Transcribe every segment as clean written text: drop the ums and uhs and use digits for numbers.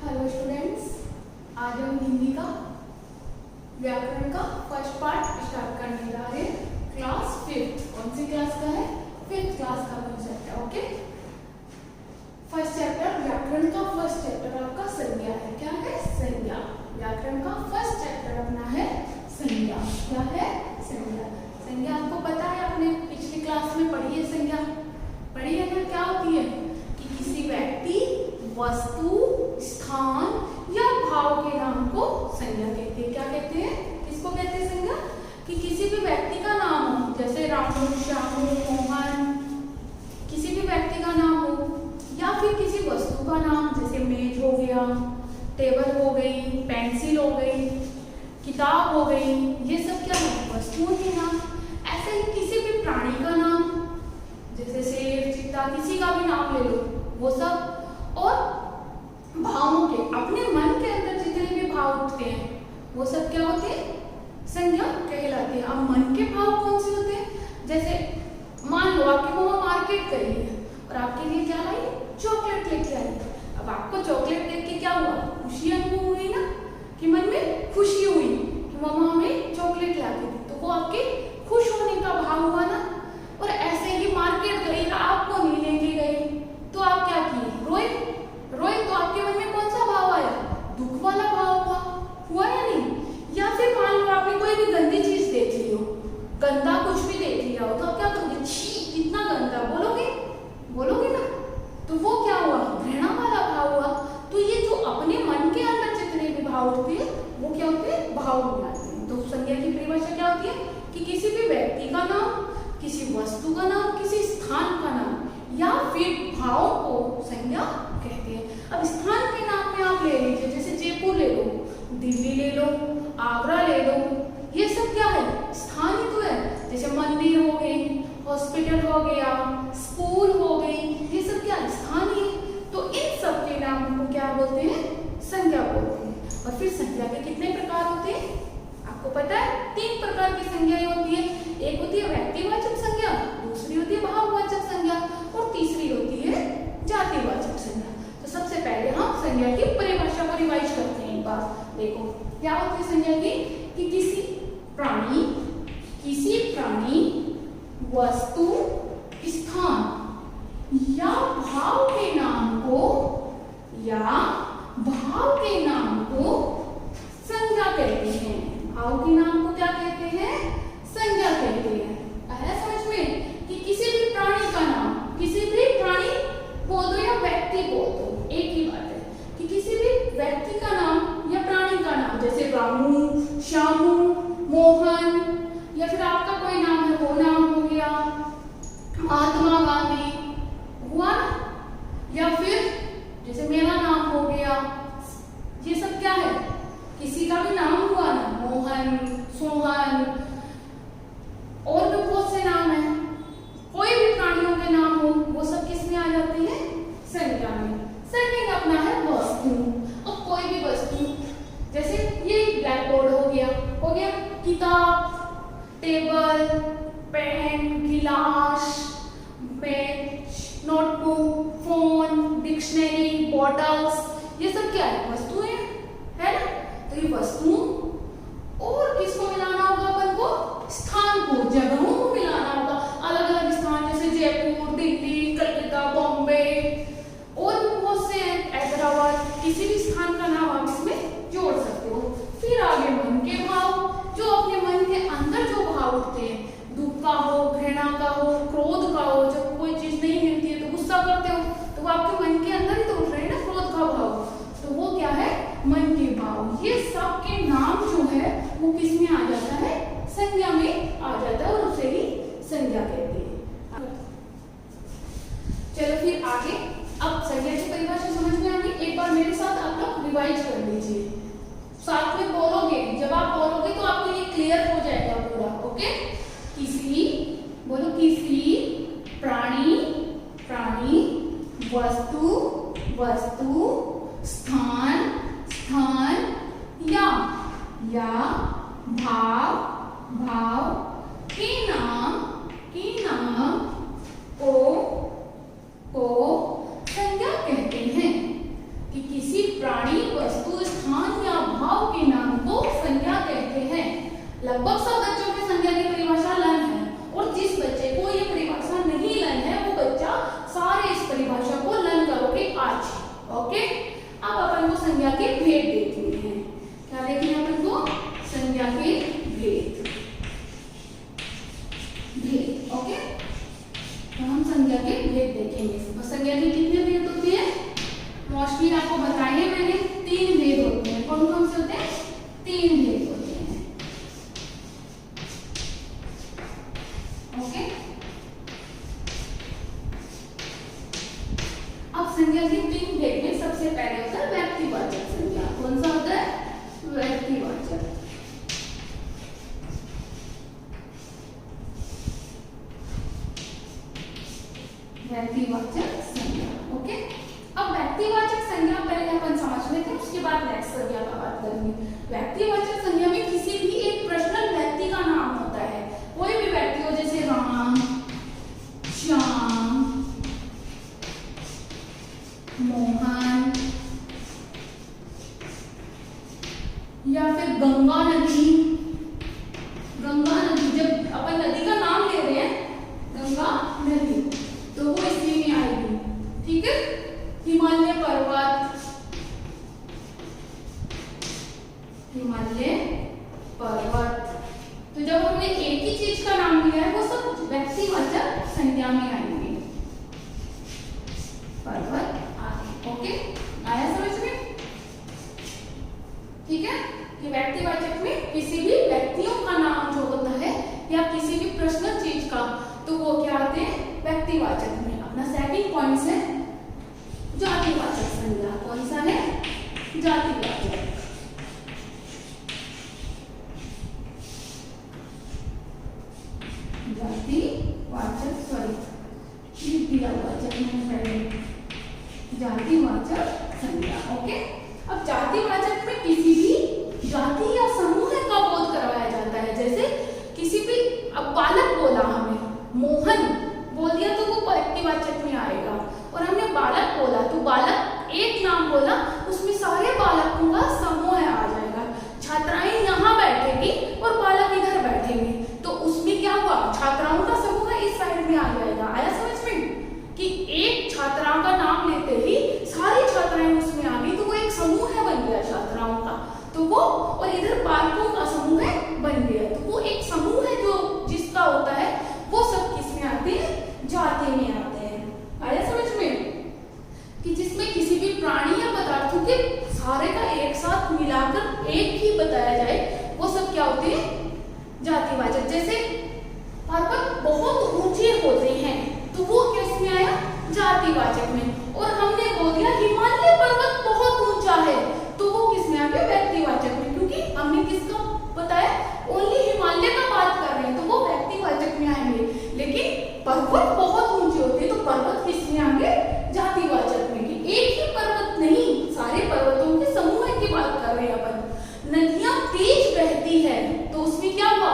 Hello students, आज हम हिंदी का व्याकरण का फर्स्ट पार्ट स्टार्ट करने जा रहे हैं। क्लास 5। कौन सी क्लास का है? 5th क्लास का कॉन्सेप्ट है। ओके, फर्स्ट चैप्टर व्याकरण का फर्स्ट चैप्टर आपका संज्ञा है। क्या है? संज्ञा। व्याकरण का फर्स्ट चैप्टर अपना है संज्ञा। क्या है? संज्ञा। संज्ञा आपको पता है, आपने पिछली क्लास में पढ़ी है संज्ञा, पढ़ी है ना? क्या होती है कि किसी व्यक्ति, वस्तु, स्थान या भाव के नाम को संज्ञा कहते हैं। क्या कहते हैं? किसको कहते हैं संज्ञा? कि किसी भी व्यक्ति का नाम हो, जैसे रामू, श्यामू, मोहन, किसी भी व्यक्ति का नाम हो, या फिर किसी वस्तु का नाम, जैसे मेज हो गया, टेबल हो गई, पेंसिल हो गई, किताब हो गई, ये सब क्या है? वस्तुओं के नाम। ऐसे ही किसी भी प्राणी का नाम, जैसे शेर, चीता, किसी का भी नाम ले लो, वो सब। और भावों के, अपने मन के अंदर जितने भी भाव उठते हैं वो सब क्या होते हैं? संज्ञा कहलाती है। अब मन के भाव कौन से होते हैं? जैसे मान लो आपकी मम्मा मार्केट गई है और आपके लिए क्या लाई? चॉकलेट लेके आई। अब आपको चॉकलेट देख के क्या हुआ? खुशी अनुभव हुई ना, कि मन में खुशी हुई कि मम्मा हमें चॉकलेट ला के दी, तो वो आपके खुश होने का भाव हुआ ना। और ऐसे ही मार्केट गई, आपको नहीं लेके गई, तो आप क्या किए? रोए। रोए तो आपके मन में कौन सा भाव आया? दुख वाला भाव हुआ या नहीं? या फिर मान लो आपने कोई भी गंदी चीज देख ली हो, गंदा कुछ भी देख लिया हो, तो आप क्या करोगे? छी, कितना गंदा, बोलोगे? बोलोगे ना? तो वो क्या हुआ? घृणा वाला भाव हुआ। तो ये जो अपने मन के अंदर जितने भी भाव होते हैं वो क्या होते हैं? भाव बनाते हैं। तो संज्ञा की परिभाषा क्या होती है? कि किसी भी व्यक्ति का नाम, किसी वस्तु का नाम, किसी स्थान का नाम या फिर भाव को संज्ञा कहते हैं। अब स्थान के नाम में आप ले लीजिए, जैसे जयपुर ले लो, दिल्ली ले लो, आगरा ले लो, ये सब क्या है? स्थान ही तो है। जैसे मंदिर हो गई, हॉस्पिटल हो गया, स्कूल हो गई, ये सब क्या है? स्थान ही। तो इन सब के नाम को क्या बोलते हैं? संज्ञा बोलते हैं। और फिर संज्ञा के कितने प्रकार होते हैं आपको पता है? 3 प्रकार की संज्ञाएं होती है। एक होती है व्यक्तिवाचक संज्ञा, दूसरी होती है भाववाचक संज्ञा, और तीसरी होती है जातिवाचक संज्ञा। तो सबसे पहले हम संज्ञा की परिभाषा को रिवाइज करते हैं एक बार। देखो क्या होती है संज्ञा की? कि किसी प्राणी, वस्तु, स्थान या भाव के नाम को संज्ञा कहते हैं। भाव के नाम को क्या कहते हैं? संज्ञा कहते हैं। आया समझ में? कि किसी भी प्राणी का नाम, किसी भी प्राणी बोल दो या व्यक्ति बोल दो, एक ही बात है कि किसी भी व्यक्ति का नाम या प्राणी का नाम, जैसे रामू, श्यामू, मोहन, या फिर आपका कोई नाम है, वो नाम हो गया, महात्मा गांधी हुआ, या फिर जैसे मेरा नाम हो गया, ये सब क्या है? किसी का भी नाम हुआ ना, मोहन, सोहन, और भी बहुत से नाम हैं। कोई भी प्राणियों के नाम हो, वो सब किस में आ जाते हैं? संज्ञा में। सेकंड अपना है वस्तु। अब कोई भी वस्तु, जैसे ये ब्लैक बोर्ड हो गया किताब, टेबल, पेन, गिलास, bench, notebook, phone, dictionary, bottles, ये सब क्या है? वस्तुएं है ना? तो ये वस्तुओं, और किसको मिलाना होगा अपन को? स्थान को, जगहों को मिलाना होगा। अलग अलग स्थान, जैसे जयपुर, दिल्ली, कलकत्ता, बॉम्बे, और भी बहुत से हैं, हैदराबाद, किसी भी स्थान का नाम आप इसमें जोड़ सकते हो। फिर आगे मन के भाव, जो अपने मन के अंदर जो भाव उठते हैं, दुख का हो, घृणा का हो, क्रोध का हो, जब कोई चीज नहीं मिलती है तो गुस्सा करते हो, तो वो आपके मन के अंदर ही तो उठ रहे हैं ना, क्रोध का भाव, तो वो क्या है? मन के भाव। ये सब के नाम जो है वो किस में आ जाता है? संज्ञा में आ जाता है, और उसे ही संज्ञा कहते हैं। चलो फिर आगे, अब संज्ञा की परिभाषा समझ में आ गई। एक बार मेरे साथ आप लोग रिवाइज कर लीजिए, साथ में बोलोगे। जब आप बोलोगे तो आपको ये क्लियर हो जाएगा पूरा। ओके, किसी, बोलो, किसी प्राणी, वस्तु, स्थान, या भाव के नाम को संज्ञा कहते हैं। कि किसी प्राणी संज्ञा की 3 भेद में सबसे पहले होता है व्यक्तिवाचक संज्ञा। कौन सा होता है? व्यक्तिवाचक। व्यक्तिवाचक संज्ञा। ओके, अब व्यक्तिवाचक संज्ञा पहले अपन समझ लेते हैं, उसके बाद नेक्स्ट संज्ञा का बात करेंगे। व्यक्तिवाचक संज्ञा में किसी भी एक पर्सनल व्यक्ति का नाम होता है। कोई भी व्यक्ति हो, जैसे राम, श्याम, मोहन, या फिर गंगा नदी। गंगा नदी, जब अपन नदी का नाम ले रहे हैं गंगा नदी, तो वो इसी में आएगी। ठीक है, हिमालय पर्वत, हिमालय पर्वत। तो जब हमने एक ही चीज का नाम लिया है, वो सब व्यक्तिवाचक संज्ञा में आएंगे। पर्वत आदि। ओके, आया समझ में? ठीक है, कि व्यक्तिवाचक में किसी भी व्यक्तियों का नाम जो होता है या किसी भी पर्सनल चीज का, तो वो क्या आते हैं? व्यक्तिवाचक में। अपना सेकंड पॉइंट है जातिवाचक संज्ञा। कौन सा है? जातिवाचक। जातिवाचक, सॉरी दियावाचक में पहले जातिवाचक संज्ञा। ओके, अब जातिवाचक में किसी भी जाति या समूह का बोध करवाया जाता है। जैसे किसी भी, अब बालक बोला हमें, मोहन बोल दिया तो वो व्यक्तिवाचक में आएगा। और हमने बालक बोला तो बालक एक नाम बोला, उसमें सारे बालकों का समूह आ जाएगा। छात्राएं यहाँ बैठेगी और बालक इधर बैठेंगे, तो उसमें क्या हुआ? छात्राओं का समूह इस साइड में आ जाएगा। आया समझ में? कि एक छात्राओं का नाम लेते ही सारी छात्राएं उसमें आ गई, तो वो एक समूह है बन गया छात्राओं का। तो वो, और इधर बालकों का समूह है बन गया, तो वो एक समूह है जो जिसका होता है, वो सब किसमें आते हैं? जाति में आते हैं। आया समझ में? कि जिसमें किसी भी प्राणी या पदार्थों के सारे का एक साथ मिलाकर एक ही बताया जाए, वो सब क्या होते हैं? जातिवाचक। जैसे पर्वत बहुत ऊंचे होते हैं, तो वो किस में आया? जातिवाचक में। और हमने बोल दिया हिमालय पर्वत बहुत ऊंचा है, तो वो किस में आ गया? व्यक्तिवाचक में, क्योंकि हमने किसका बताया? ओनली हिमालय का बात कर रहे हैं, तो वो व्यक्तिवाचक में आएंगे। लेकिन पर्वत बहुत ऊंचे होते हैं, तो पर्वत किस में आएंगे? जातिवाचक में। कि एक ही पर्वत नहीं, सारे पर्वतों के समूह की बात कर रहे हैं अपन। नदियां तेज बहती है, तो उसमें क्या हुआ?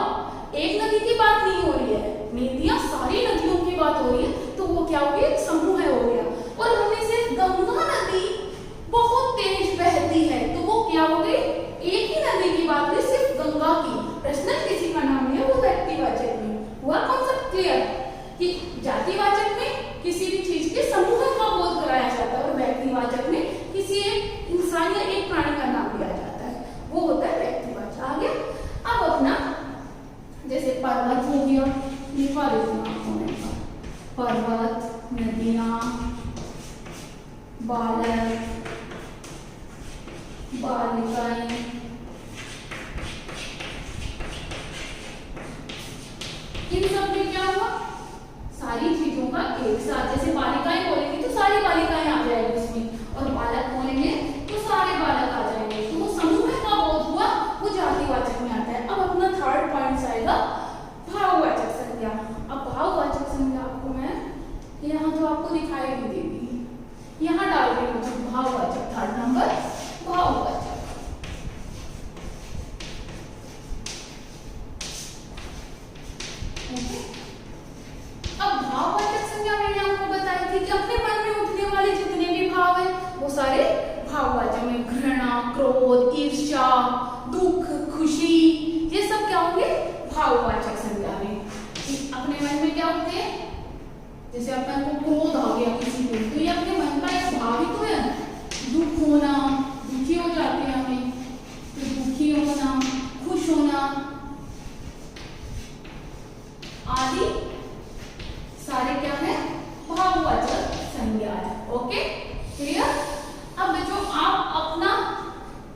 एक नदी की बात नहीं हो रही है, नदियां सारी नदियों की बात हो रही है, तो वो क्या हो गया? एक समूह हो गया। और हमने सिर्फ गंगा नदी बहुत तेज बहती है, तो वो क्या हो गई? एक ही नदी की बात हुई, सिर्फ गंगा की। पर्सनल किसी का नाम है, वो व्यक्तिवाचक में हुआ। Concept clear? कि जातिवाचक में किसी भी चीज के समूह का बोध कराया जाता है, और व्यक्तिवाचक में किसी एक इंसान या एक प्राणी का नाम लिया जाता है, वो होता है व्यक्तिवाचक। आ गया? अब अपना जैसे पर्वत हो गया, लिखा देते हैं पर्वत, नदियां, बालक, बालिकाएं, इन सब में क्या हुआ? सारी चीजों का एक साथ, जैसे बालिकाएं बोलेंगे तो सारी बालिकाएं आ जाएगी उसमें, और बालक बोलेंगे तो सारे बालक आ जाएंगे, तो वो समूह का बोध हुआ, वो जातिवाचक में आता है। अब अपना थर्ड पॉइंट आएगा भाववाचक संज्ञा। अब भाववाचक संज्ञा आपको मैं यहाँ जो आपको दिखाई नहीं देगी, यहाँ डाल रही हूँ भाववाचक। Third number भाववाचक। अब भाववाचक संज्ञा मैंने आपको बताई थी कि अपने मन में उठने वाले जितने भी भाव है, वो सारे भाववाचक में। घृणा, क्रोध, ईर्ष्या, दुख, खुशी, ये सब क्या होंगे? भाववाचक संज्ञा में। अपने मन में क्या होते हैं? जैसे अपन को क्रोध आ गया किसी को, तो ये अपने मन का एक भाव ही तो है। दुख होना, दुखी हो जाते हैं हमें, तो दुखी होना, खुश होना आदि सारे क्या है? भाववाचक संज्ञा। Okay, clear? अब जो आप अपना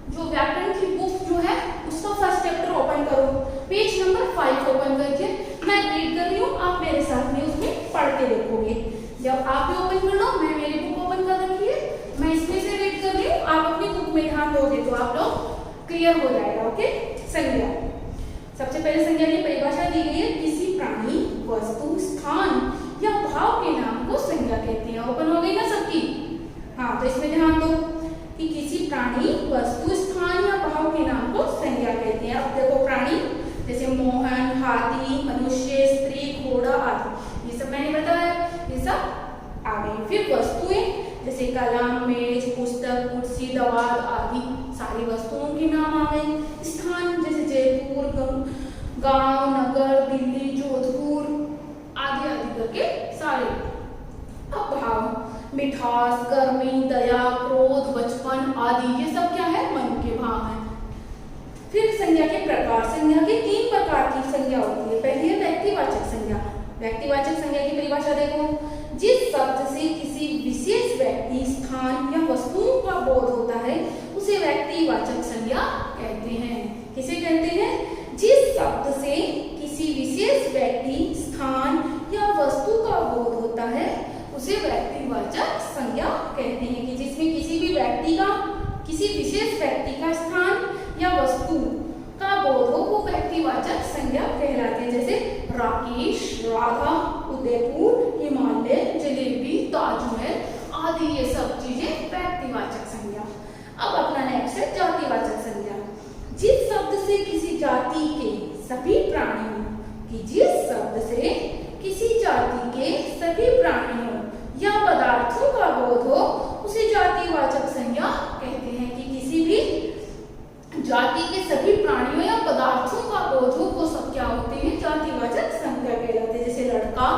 जो व्याकरण की बुक जो है उसका फर्स्ट चैप्टर ओपन करो, पेज नंबर 5 ओपन करके मैं रीड कर रही हूँ, आप मेरे साथ में उसमें पढ़ते देखोगे। जब आप भी ओपन कर लो, मैं मेरी बुक तो आप लोग क्लियर हो जाएगा। ओके, संज्ञा। सबसे पहले संज्ञा की परिभाषा दी गई है, किसी प्राणी, वस्तु, स्थान या भाव के नाम को संज्ञा कहते हैं। ओपन हो गई ना सबकी? हाँ, तो इसमें ध्यान दो कि किसी प्राणी, वस्तु, स्थान या भाव के नाम को संज्ञा कहते हैं। अब देखो प्राणी जैसे मोहन, हाथी, मनुष्य, स्त्री, घोड़ा आदि, ये सब मैंने बताया, ये सब आ गए। फिर वस्तुएं जैसे कलम, मेज, पुस्तक, कुर्सी, दवात आदि सारी वस्तुओं के नाम आ गए। स्थान जैसे जयपुर, गांव, नगर, दिल्ली, जोधपुर आदि आदि करके सारे। अब भाव मिठास, गर्मी, दया, क्रोध, बचपन आदि, ये सब क्या है? मन के भाव हैं। फिर संज्ञा के प्रकार। संज्ञा के 3 प्रकार की संज्ञा होती है। पहली है व्यक्तिवाचक संज्ञा। व्यक्तिवाचक संज्ञा की परिभाषा देखो, जिस शब्द से किसी विशेष व्यक्ति, स्थान या वस्तुओं का बोध होता है उसे व्यक्तिवाचक संज्ञा कहते हैं। किसे कहते हैं? जिस शब्द से किसी विशेष व्यक्ति, स्थान या वस्तु का बोध होता है उसे व्यक्तिवाचक संज्ञा कहते हैं। कि जिसमें किसी भी व्यक्ति का, किसी विशेष व्यक्ति का, स्थान या वस्तु का बोध हो वो व्यक्तिवाचक संज्ञा कहलाते हैं। जैसे राकेश, राधा, उदयपुर, हिमालय, जलेबी, ताजमहल आदि, ये सब चीजें व्यक्तिवाचक संज्ञा। अब अपना नेक्स्ट है जातिवाचक संज्ञा। जिस शब्द से किसी जाति के सभी प्राणियों की, जिस शब्द से किसी जाति के सभी प्राणियों या पदार्थों का बोध हो उसे जातिवाचक संज्ञा कहते हैं। कि किसी भी जाति के सभी प्राणियों या पदार्थों का बोध हो वो सब क्या होते हैं? जातिवाचक संज्ञा कहलाते हैं। जैसे लड़का,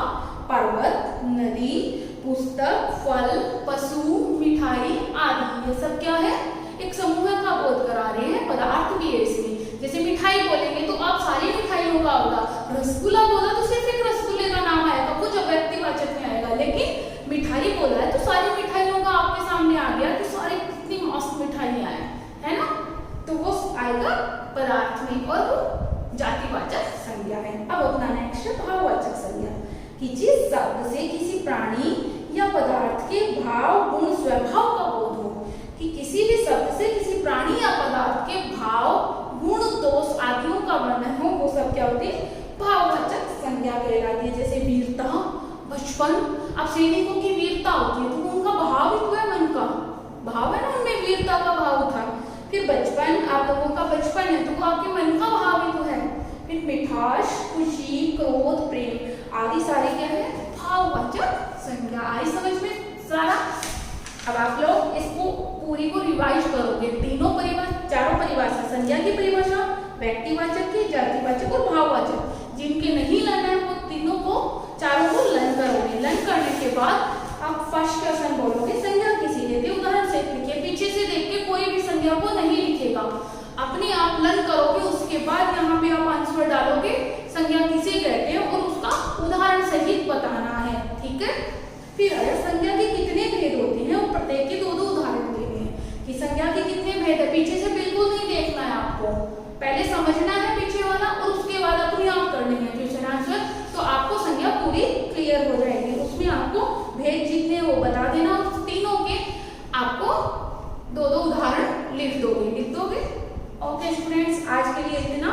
पर्वत, नदी, पुस्तक, फल, पशु, मिठाई आदि, ये सब क्या है? एक समूह का बोध करा रहे हैं। पदार्थ भी है इसमें। जैसे मिठाई बोलेंगे तो आप सारी मिठाइयों का होगा। रसगुल्ला बोला तो सिर्फ एक रसगुल्ले का नाम आएगा, वो जो व्यक्तिवाचक में आएगा। लेकिन मिठाई बोला है तो सारी मिठाइयों का आपके सामने आ गया कि सारी कितनी मस्त मिठाइयां है ना? तो वो आएगा पदार्थ में और वो जातिवाचक संज्ञा है। अब अपना नेक्स्ट है भाववाचक संज्ञा। कि जिस शब्द से किसी प्राणी या पदार्थ के भाव, गुण, स्वभाव का बोध हो। कि किसी भी शब्द से किसी प्राणी या पदार्थ के भाव, गुण, दोष आदियों का वर्णन हो वो सब क्या होती है? भाववाचक संज्ञा कहलाती है। जैसे वीरता, बचपन। अब सैनिकों की वीरता होती है तो उनका भाव ही तो है, मन का भाव है ना, उनमें वीरता का भाव था। फिर बचपन, आप लोगों का बचपन है तो वो आपके मन का भाव ही तो है। फिर मिठास, खुशी, क्रोध, प्रेम आदि सारे क्या है? भाववाचक संज्ञा। आई समझ में सारा? अब आप लोग इसको पूरी को रिवाइज करोगे। तीनों परिभाषा, चारों परिभाषा, संज्ञा की परिभाषा, व्यक्तिवाचक की, जातिवाचक और भाववाचक, जिनके नहीं लर्न है वो तीनों को, चारों को लर्न करोगे। लर्न करने के बाद आप फर्स्ट क्वेश्चन बोलोगे संज्ञा किसे कहते हैं? उदाहरण से लिखिए, पीछे से देख के कोई भी संज्ञा को नहीं लिखेगा, अपने आप लर्न करोगे। उसके बाद यहाँ पे आप आंसर डालोगे संज्ञा किसे कहते हैं और उसका उदाहरण सहित बताना है। ठीक है? फिर संज्ञा के कितने भेद होते हैं और प्रत्येक के 2-2 उदाहरण देने हैं। कि संज्ञा के कितने भेद है, पीछे से बिल्कुल नहीं देखना है आपको, पहले समझना है पीछे वाला और उसके बाद अपने आप करने हैं क्वेश्चन आंसर। तो आपको संज्ञा पूरी क्लियर हो जाएगी। उसमें आपको भेद जितने वो बता देना, उस तीनों के आपको 2-2 उदाहरण लिख दोगे। ओके स्टूडेंट्स, आज के लिए इतना।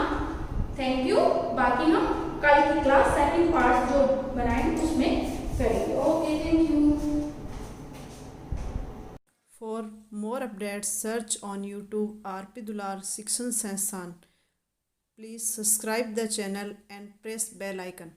Thank you. बाकी हम कल की क्लास सेकंड पार्ट जो बनाएंगे उसमें करेंगे। Okay, thank you. For more updates, search on YouTube RP Dular Shikshan Sansthan. Please subscribe the channel and press bell icon.